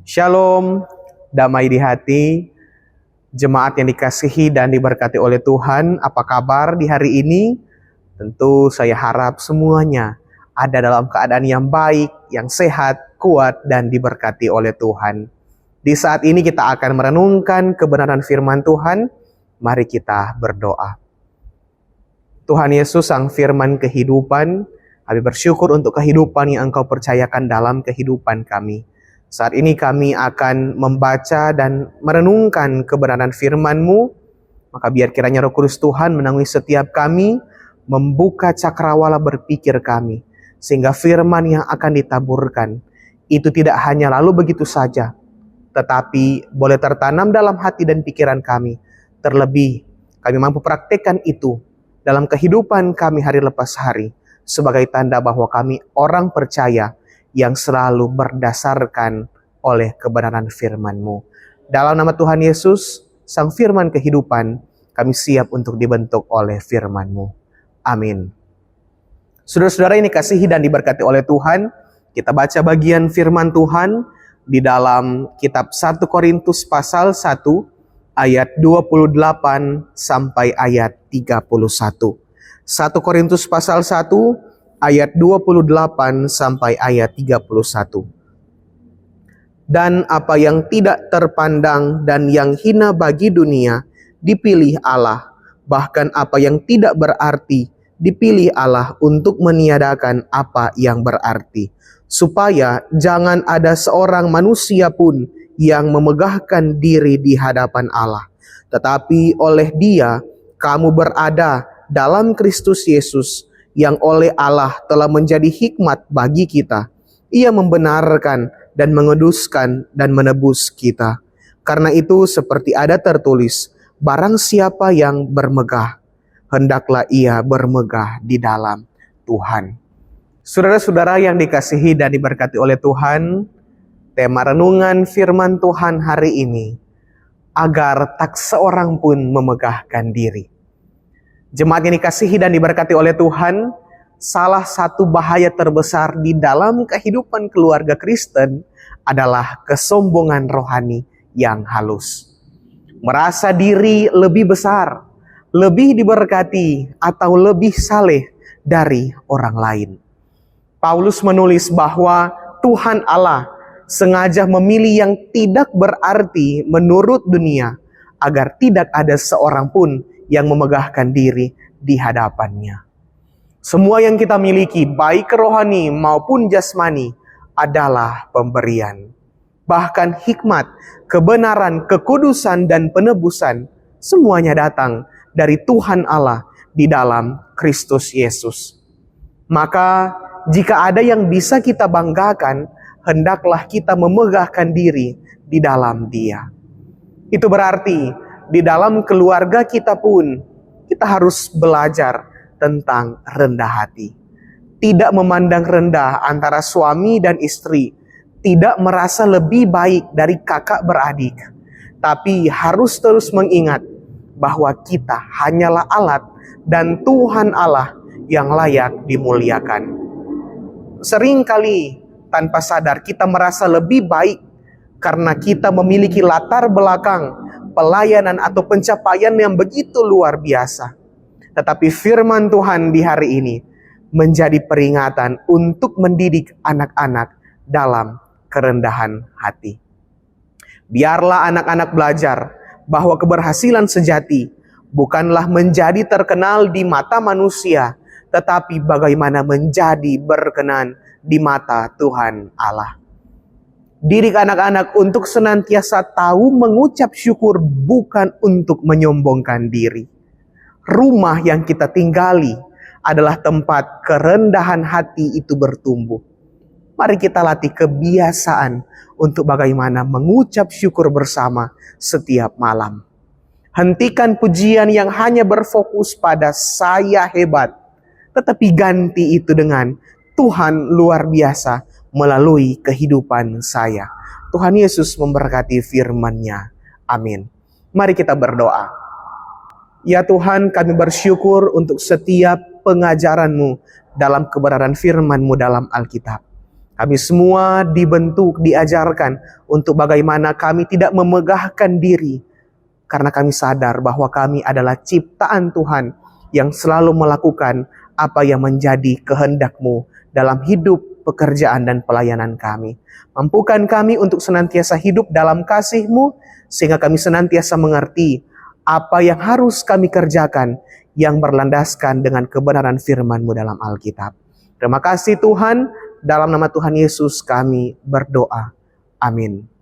Shalom, damai di hati, jemaat yang dikasihi dan diberkati oleh Tuhan. Apa kabar di hari ini? Tentu saya harap semuanya ada dalam keadaan yang baik, yang sehat, kuat, dan diberkati oleh Tuhan. Di saat ini kita akan merenungkan kebenaran firman Tuhan. Mari kita berdoa. Tuhan Yesus, Sang Firman kehidupan, kami bersyukur untuk kehidupan yang Engkau percayakan dalam kehidupan kami. Saat ini kami akan membaca dan merenungkan kebenaran firman-Mu. Maka biar kiranya Roh Kudus Tuhan menaungi setiap kami, membuka cakrawala berpikir kami, sehingga firman yang akan ditaburkan itu tidak hanya lalu begitu saja, tetapi boleh tertanam dalam hati dan pikiran kami. Terlebih kami mampu praktekkan itu dalam kehidupan kami hari lepas hari, sebagai tanda bahwa kami orang percaya yang selalu berdasarkan oleh kebenaran firman-Mu. Dalam nama Tuhan Yesus, Sang Firman kehidupan, kami siap untuk dibentuk oleh firman-Mu. Amin. Saudara-saudara yang dikasihi dan diberkati oleh Tuhan, kita baca bagian firman Tuhan di dalam kitab 1 Korintus pasal 1 ayat 28 sampai ayat 31. 1 Korintus pasal 1 ayat 28 sampai ayat 31. Dan apa yang tidak terpandang dan yang hina bagi dunia dipilih Allah, bahkan apa yang tidak berarti dipilih Allah untuk meniadakan apa yang berarti, supaya jangan ada seorang manusia pun yang memegahkan diri di hadapan Allah, tetapi oleh Dia kamu berada dalam Kristus Yesus, yang oleh Allah telah menjadi hikmat bagi kita. Ia membenarkan dan menguduskan dan menebus kita. Karena itu seperti ada tertulis, barang siapa yang bermegah, hendaklah ia bermegah di dalam Tuhan. Saudara-saudara yang dikasihi dan diberkati oleh Tuhan, tema renungan firman Tuhan hari ini, agar tak seorang pun memegahkan diri. Jemaat yang dikasihi dan diberkati oleh Tuhan, salah satu bahaya terbesar di dalam kehidupan keluarga Kristen adalah kesombongan rohani yang halus. Merasa diri lebih besar, lebih diberkati, atau lebih saleh dari orang lain. Paulus menulis bahwa Tuhan Allah sengaja memilih yang tidak berarti menurut dunia, agar tidak ada seorang pun yang memegahkan diri di hadapannya. Semua yang kita miliki, baik rohani maupun jasmani, adalah pemberian. Bahkan hikmat, kebenaran, kekudusan, dan penebusan, semuanya datang dari Tuhan Allah di dalam Kristus Yesus. Maka, jika ada yang bisa kita banggakan, hendaklah kita memegahkan diri di dalam Dia. Itu berarti di dalam keluarga kita pun, kita harus belajar tentang rendah hati. Tidak memandang rendah antara suami dan istri. Tidak merasa lebih baik dari kakak beradik. Tapi harus terus mengingat bahwa kita hanyalah alat dan Tuhan Allah yang layak dimuliakan. Seringkali tanpa sadar kita merasa lebih baik karena kita memiliki latar belakang pelayanan atau pencapaian yang begitu luar biasa. Tetapi firman Tuhan di hari ini menjadi peringatan untuk mendidik anak-anak dalam kerendahan hati. Biarlah anak-anak belajar bahwa keberhasilan sejati bukanlah menjadi terkenal di mata manusia, tetapi bagaimana menjadi berkenan di mata Tuhan Allah. Didik anak-anak untuk senantiasa tahu mengucap syukur, bukan untuk menyombongkan diri. Rumah yang kita tinggali adalah tempat kerendahan hati itu bertumbuh. Mari kita latih kebiasaan untuk bagaimana mengucap syukur bersama setiap malam. Hentikan pujian yang hanya berfokus pada saya hebat, tetapi ganti itu dengan Tuhan luar biasa melalui kehidupan saya. Tuhan Yesus memberkati firman-Nya. Amin. Mari kita berdoa. Ya Tuhan, kami bersyukur untuk setiap pengajaran-Mu dalam kebenaran firman-Mu dalam Alkitab. Kami semua dibentuk, diajarkan untuk bagaimana kami tidak memegahkan diri, karena kami sadar bahwa kami adalah ciptaan Tuhan yang selalu melakukan apa yang menjadi kehendak-Mu dalam hidup, pekerjaan, dan pelayanan kami. Mampukan kami untuk senantiasa hidup dalam kasih-Mu, sehingga kami senantiasa mengerti apa yang harus kami kerjakan yang berlandaskan dengan kebenaran firman-Mu dalam Alkitab. Terima kasih Tuhan, dalam nama Tuhan Yesus kami berdoa. Amin.